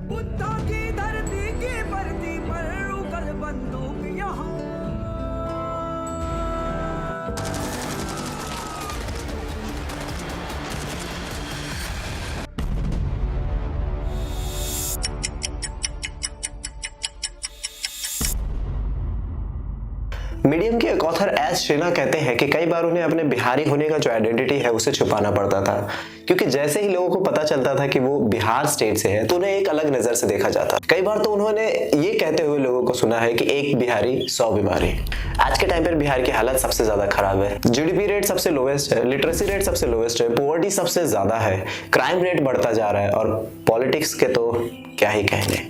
बुद्धा की धरती की परती पर उगल बंदूक यहाँ। मीडियम के एक ऑथर एस श्रीना कहते हैं कि कई बार उन्हें अपने बिहारी होने का जो आइडेंटिटी है उसे छुपाना पड़ता था, क्योंकि जैसे ही लोगों को पता चलता था कि वो बिहार स्टेट से है तो उन्हें एक अलग नजर से देखा जाता। कई बार तो उन्होंने ये कहते हुए लोगों को सुना है कि एक बिहारी 100 बीमारी। आज के टाइम पर बिहार की हालत सबसे ज्यादा खराब है। जीडीपी रेट सबसे लोवेस्ट है, लिटरेसी रेट सबसे लोवेस्ट है, पॉवर्टी सबसे ज्यादा है, क्राइम रेट बढ़ता जा रहा है और पॉलिटिक्स के तो क्या ही कहने।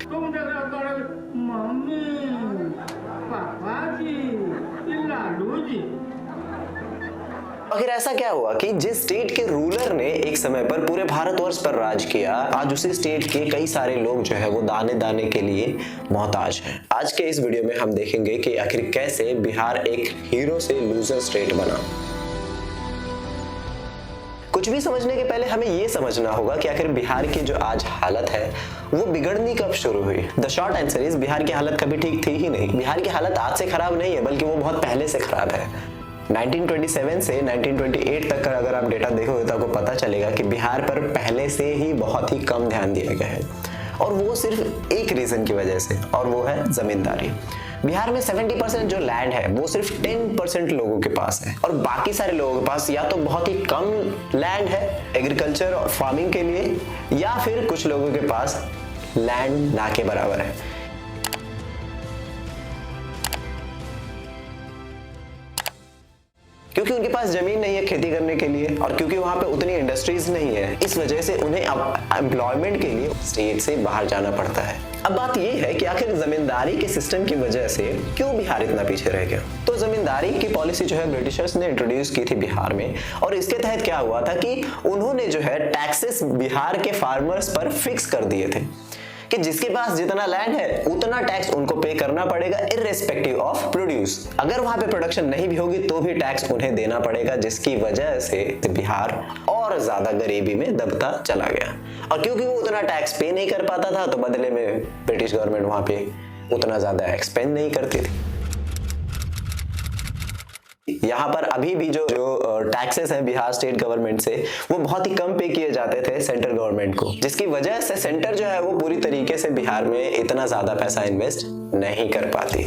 आखिर ऐसा क्या हुआ कि जिस स्टेट के रूलर ने एक समय पर पूरे भारतवर्ष पर राज किया, आज उसी स्टेट के कई सारे लोग जो है वो दाने दाने के लिए मोहताज हैं। आज के इस वीडियो में हम देखेंगे कि आखिर कैसे बिहार एक हीरो से लूजर स्टेट बना। कुछ भी समझने के पहले हमें ये समझना होगा कि आखिर बिहार की जो आज हालत है वो बिगड़नी कब शुरू हुई। The short answer is Bihar की हालत कभी ठीक थी ही नहीं। बिहार की हालत आज से खराब नहीं है, बल्कि वो बहुत पहले से खराब है। 1927 से 1928 तक का अगर आप डेटा देखोगे तो आपको पता चलेगा कि बिहार पर पहले से ही बहुत ही कम ध्यान दिया गया है, और वो सिर्फ एक रीजन की वजह से, और वो है जमींदारी। बिहार में 70% जो लैंड है वो सिर्फ 10% लोगों के पास है, और बाकी सारे लोगों के पास या तो बहुत ही कम लैंड है एग्रीकल्चर और फार्मिंग के लिए, या फिर कुछ लोगों के पास लैंड ना के बराबर है। क्योंकि उनके पास जमीन नहीं है खेती करने के लिए, और क्योंकि वहां पे उतनी इंडस्ट्रीज नहीं है, इस वजह से उन्हें एम्प्लॉयमेंट के लिए स्टेट से बाहर जाना पड़ता है। अब बात यह है कि आखिर जमींदारी के सिस्टम की वजह से क्यों बिहार इतना पीछे रह गया। तो जमींदारी की पॉलिसी जो है ब्रिटिशर्स ने इंट्रोड्यूस की थी बिहार में, और इसके तहत क्या हुआ था कि उन्होंने जो है टैक्सेस बिहार के फार्मर्स पर फिक्स कर दिए थे कि जिसके पास जितना लैंड है उतना टैक्स उनको पे करना पड़ेगा इररिस्पेक्टिव ऑफ प्रोड्यूस। अगर वहां पे प्रोडक्शन नहीं भी होगी तो भी टैक्स उन्हें देना पड़ेगा, जिसकी वजह से बिहार और ज्यादा गरीबी में दबता चला गया। और क्योंकि वो उतना टैक्स पे नहीं कर पाता था तो बदले में ब्रिटिश गवर्नमेंट वहां पे उतना ज्यादा एक्सपेंड नहीं करती थी। यहाँ पर अभी भी जो टैक्सेस है बिहार स्टेट गवर्नमेंट से वो बहुत ही कम पे किए जाते थे सेंट्रल गवर्नमेंट को, जिसकी वजह से सेंटर जो है वो पूरी तरीके से बिहार में इतना ज्यादा पैसा इन्वेस्ट नहीं कर पाती।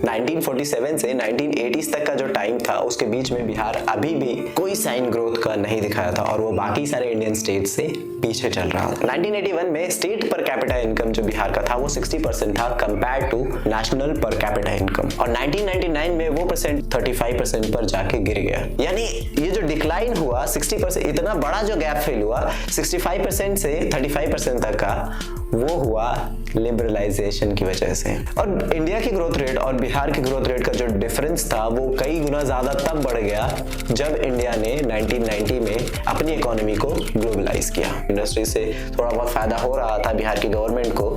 1947 से 1980 तक का जो टाइम था उसके बीच में बिहार अभी भी कोई साइन ग्रोथ का नहीं दिखाया था, और वो बाकी सारे इंडियन स्टेट से पीछे चल रहा था। 1981 में स्टेट पर कैपिटा इनकम जो बिहार का था वो 60% था compare to national per capita income, और 1999 में वो परसेंट 35% पर जाके गिर गया। यानी ये जो डिक्लाइन हुआ 60%, इतना बड़ा जो गैप फेल हुआ 65% से 35% तक का, वो हुआ लिबरलाइजेशन की वजह से। और इंडिया की ग्रोथ रेट और बिहार की ग्रोथ रेट का जो डिफरेंस था वो कई गुना ज्यादा तब बढ़ गया जब इंडिया ने 1990 में अपनी इकोनॉमी को ग्लोबलाइज किया। इंडस्ट्री से थोड़ा बहुत फायदा हो रहा था बिहार की गवर्नमेंट को,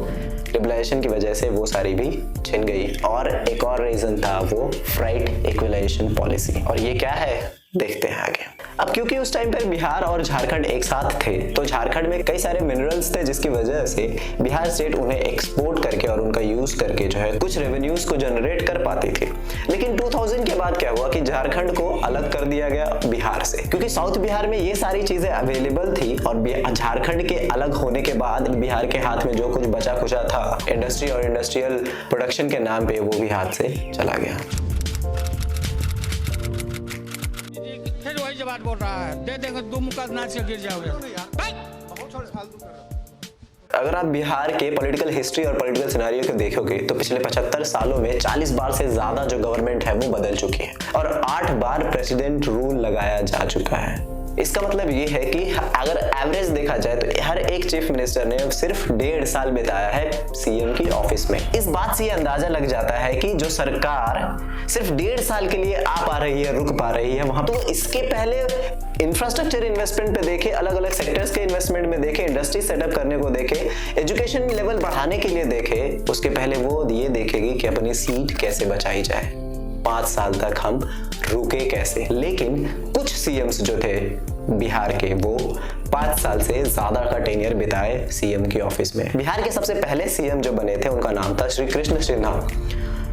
लिबरलाइजेशन की वजह से वो सारी भी छिन गई। और एक और रीजन था वो फ्राइट इक्विलाइजेशन पॉलिसी, और ये क्या है देखते हैं आगे। अब क्योंकि उस टाइम पर बिहार और झारखंड एक साथ थे तो झारखंड में कई सारे मिनरल्स थे, जिसकी वजह से बिहार स्टेट उन्हें एक्सपोर्ट करके और उनका यूज करके जो है कुछ रेवेन्यूज को जनरेट कर पाती थी। लेकिन 2000 के बाद क्या हुआ कि झारखंड को अलग कर दिया गया बिहार से, क्योंकि साउथ बिहार में ये सारी चीजें अवेलेबल थी, और झारखंड के अलग होने के बाद बिहार के हाथ में जो कुछ बचा खुचा था इंडस्ट्री और इंडस्ट्रियल प्रोडक्शन के नाम पे वो भी हाथ से चला गया। फिर वही जवाब बोल रहा है, दे देंगे 2 मुक्का नाच के गिर जाओगे। अगर आप बिहार के पॉलिटिकल हिस्ट्री और पॉलिटिकल सिनेरियो को देखोगे तो पिछले 75 सालों में 40 बार से ज्यादा जो गवर्नमेंट है वो बदल चुकी है, और 8 बार प्रेसिडेंट रूल लगाया जा चुका है। इसका मतलब ये है कि अगर एवरेज देखा जाए तो हर एक चीफ मिनिस्टर ने सिर्फ 1.5 साल बिताया है सीएम की ऑफिस में। इस बात से ये अंदाजा लग जाता है कि जो सरकार सिर्फ 1.5 साल के लिए आ पा रही है, रुक पा रही है वहां, तो इसके पहले इंफ्रास्ट्रक्चर इन्वेस्टमेंट पे देखे, अलग अलग सेक्टर्स के इन्वेस्टमेंट में देखे, इंडस्ट्री सेटअप करने को देखे, एजुकेशन लेवल बढ़ाने के लिए देखे, उसके पहले वो ये देखेगी कि अपनी सीट कैसे बचाई जाए। 5 साल तक हम रुके कैसे। लेकिन कुछ सीएम्स जो थे बिहार के वो 5 साल से ज्यादा का टेन्योर बिताए सीएम के ऑफिस में। बिहार के सबसे पहले सीएम जो बने थे उनका नाम था श्री कृष्ण सिन्हा,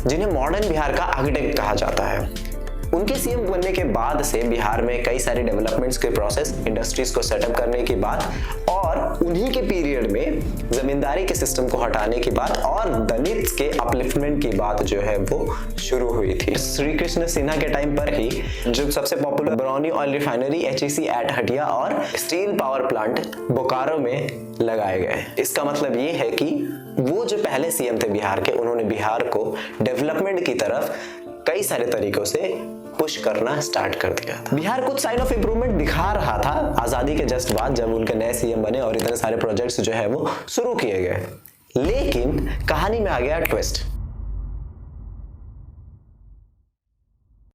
जिन्हें मॉडर्न बिहार का आर्किटेक्ट कहा जाता है। उनके सीएम बनने के बाद से बिहार में कई सारे डेवलपमेंट्स के प्रोसेस, इंडस्ट्रीज को सेटअप करने की बात और उन्हीं के पीरियड में जमींदारी के सिस्टम को हटाने की बात और दलित के अपलिफ्टमेंट की बात जो है वो शुरू हुई थी। श्री कृष्ण सिन्हा के टाइम पर ही जो सबसे popular Barauni oil refinery HEC at Hatia और स्टील पावर प्लांट बोकारो में लगाए गए। इसका मतलब ये है कि वो जो पहले सीएम थे बिहार के, उन्होंने बिहार को डेवलपमेंट की तरफ कई सारे तरीकों से पुश करना स्टार्ट कर दिया था। बिहार कुछ साइन ऑफ इंप्रूवमेंट दिखा रहा था आजादी के जस्ट बाद, जब उनके नए सीएम बने और इतने सारे प्रोजेक्ट्स जो है वो शुरू किए गए। लेकिन कहानी में आ गया ट्विस्ट।